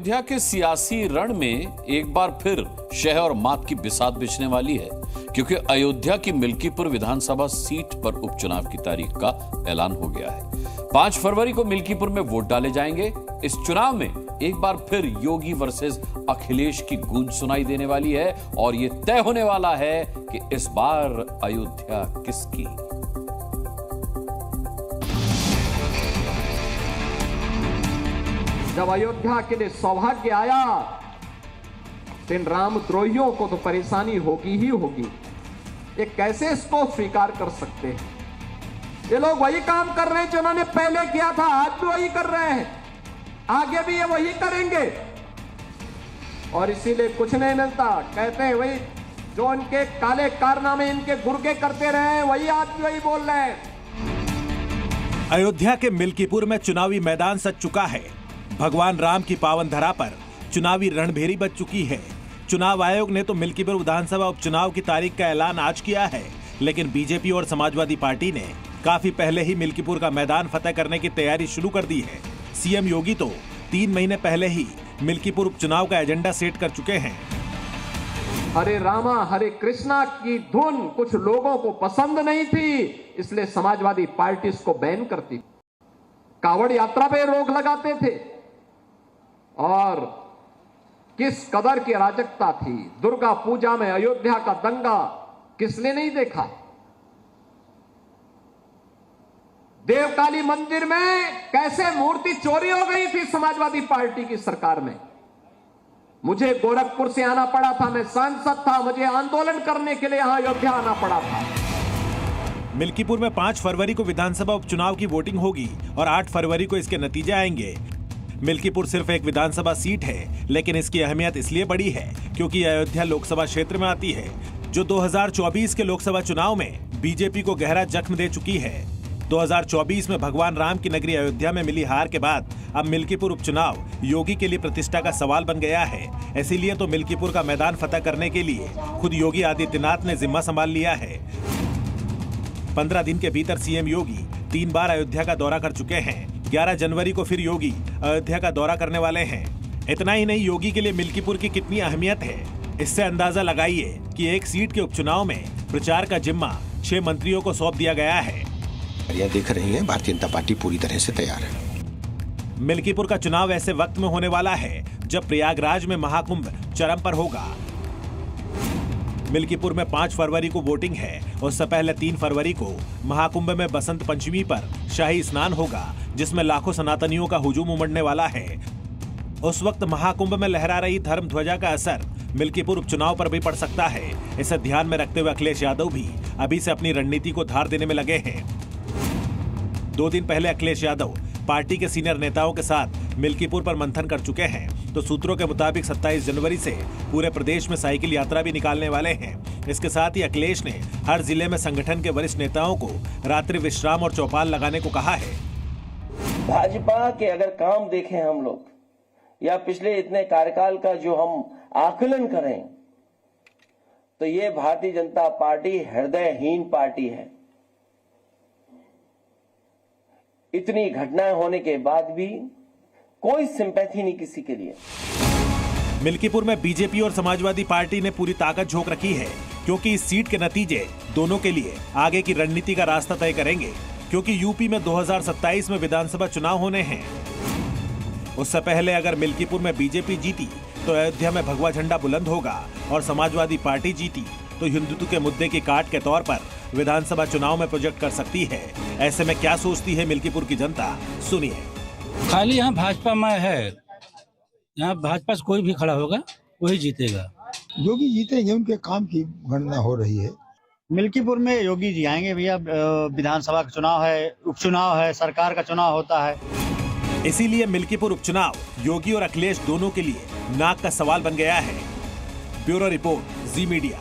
अयोध्या के सियासी रण में एक बार फिर शह और मात की बिसात बिछने वाली है, क्योंकि अयोध्या की मिल्कीपुर विधानसभा सीट पर उपचुनाव की तारीख का ऐलान हो गया है। 5 फरवरी को मिल्कीपुर में वोट डाले जाएंगे। इस चुनाव में एक बार फिर योगी वर्सेस अखिलेश की गूंज सुनाई देने वाली है और यह तय होने वाला है कि इस बार अयोध्या किसकी। जब अयोध्या के लिए सौभाग्य आया तो इन रामद्रोहियों को तो परेशानी होगी ही होगी। ये कैसे इसको स्वीकार कर सकते हैं? ये लोग वही काम कर रहे हैं जिन्होंने पहले किया था, आज भी वही कर रहे हैं, आगे भी ये वही करेंगे। और इसीलिए कुछ नहीं मिलता। कहते हैं वही जो इनके काले कारनामे इनके गुर्गे करते रहे, वही आज भी वही बोल रहे हैं। अयोध्या के मिल्कीपुर में चुनावी मैदान सज चुका है। भगवान राम की पावन धरा पर चुनावी रणभेरी बज चुकी है। चुनाव आयोग ने तो मिल्कीपुर विधानसभा उपचुनाव की तारीख का ऐलान आज किया है, लेकिन बीजेपी और समाजवादी पार्टी ने काफी पहले ही मिल्कीपुर का मैदान फतेह करने की तैयारी शुरू कर दी है। सीएम योगी तो 3 महीने पहले ही मिल्कीपुर उपचुनाव का एजेंडा सेट कर चुके हैं। हरे रामा हरे कृष्णा की धुन कुछ लोगों को पसंद नहीं थी, इसलिए समाजवादी पार्टी इसको बैन करती, कावड़ यात्रा पे रोक लगाते थे। और किस कदर की अराजकता थी। दुर्गा पूजा में अयोध्या का दंगा किसने नहीं देखा? देवकाली मंदिर में कैसे मूर्ति चोरी हो गई थी समाजवादी पार्टी की सरकार में। मुझे गोरखपुर से आना पड़ा था, मैं सांसद था, मुझे आंदोलन करने के लिए यहां अयोध्या आना पड़ा था। मिल्कीपुर में 5 फरवरी को विधानसभा उपचुनाव की वोटिंग होगी और 8 फरवरी को इसके नतीजे आएंगे। मिल्कीपुर सिर्फ एक विधानसभा सीट है, लेकिन इसकी अहमियत इसलिए बड़ी है क्योंकि अयोध्या लोकसभा क्षेत्र में आती है, जो 2024 के लोकसभा चुनाव में बीजेपी को गहरा जख्म दे चुकी है। 2024 में भगवान राम की नगरी अयोध्या में मिली हार के बाद अब मिल्कीपुर उपचुनाव योगी के लिए प्रतिष्ठा का सवाल बन गया है। इसीलिए तो मिल्कीपुर का मैदान फतेह करने के लिए खुद योगी आदित्यनाथ ने जिम्मा संभाल लिया है। 15 दिन के भीतर सीएम योगी 3 बार अयोध्या का दौरा कर चुके हैं। 11 जनवरी को फिर योगी अयोध्या का दौरा करने वाले हैं। इतना ही नहीं, योगी के लिए मिल्कीपुर की कितनी अहमियत है, इससे अंदाजा लगाइए कि एक सीट के उपचुनाव में प्रचार का जिम्मा 6 मंत्रियों को सौंप दिया गया है। यह देख रही है, भारतीय जनता पार्टी पूरी तरह से तैयार है। मिल्कीपुर का चुनाव ऐसे वक्त में होने वाला है जब प्रयागराज में महाकुंभ चरम पर होगा। मिल्कीपुर में 5 फरवरी को वोटिंग है। उससे पहले 3 फरवरी को महाकुंभ में बसंत पंचमी पर शाही स्नान होगा, जिसमें लाखों सनातनियों का हुजूम उमड़ने वाला है। उस वक्त महाकुंभ में लहरा रही धर्म ध्वजा का असर मिल्कीपुर उपचुनाव पर भी पड़ सकता है। इसे ध्यान में रखते हुए अखिलेश यादव भी अभी से अपनी रणनीति को धार देने में लगे हैं। 2 दिन पहले अखिलेश यादव पार्टी के सीनियर नेताओं के साथ मिल्कीपुर पर मंथन कर चुके हैं। तो सूत्रों के मुताबिक 27 जनवरी से पूरे प्रदेश में साइकिल यात्रा भी निकालने वाले हैं। इसके साथ ही अखिलेश ने हर जिले में संगठन के वरिष्ठ नेताओं को रात्रि विश्राम और चौपाल लगाने को कहा है। भाजपा के अगर काम देखें हम लोग, या पिछले इतने कार्यकाल का जो हम आकलन करें, तो ये भारतीय जनता पार्टी हृदयहीन पार्टी है। इतनी घटनाएं होने के बाद भी कोई सिंपैथी नहीं किसी के लिए। मिल्कीपुर में बीजेपी और समाजवादी पार्टी ने पूरी ताकत झोंक रखी है, क्योंकि इस सीट के नतीजे दोनों के लिए आगे की रणनीति का रास्ता तय करेंगे। क्योंकि यूपी में 2027 में विधानसभा चुनाव होने हैं। उससे पहले अगर मिल्कीपुर में बीजेपी जीती तो अयोध्या में भगवा झंडा बुलंद होगा, और समाजवादी पार्टी जीती तो हिंदुत्व के मुद्दे की काट के तौर पर विधानसभा चुनाव में प्रोजेक्ट कर सकती है। ऐसे में क्या सोचती है मिल्कीपुर की जनता, सुनिए। खाली यहाँ भाजपा में है, यहाँ भाजपा से कोई भी खड़ा होगा वही जीतेगा। योगी जीतेंगे, उनके काम की गणना हो रही है। मिल्कीपुर में योगी जी आएंगे भैया। विधानसभा का चुनाव है, उपचुनाव है, सरकार का चुनाव होता है। इसीलिए मिल्कीपुर उपचुनाव योगी और अखिलेश दोनों के लिए नाक का सवाल बन गया है। ब्यूरो रिपोर्ट, जी मीडिया।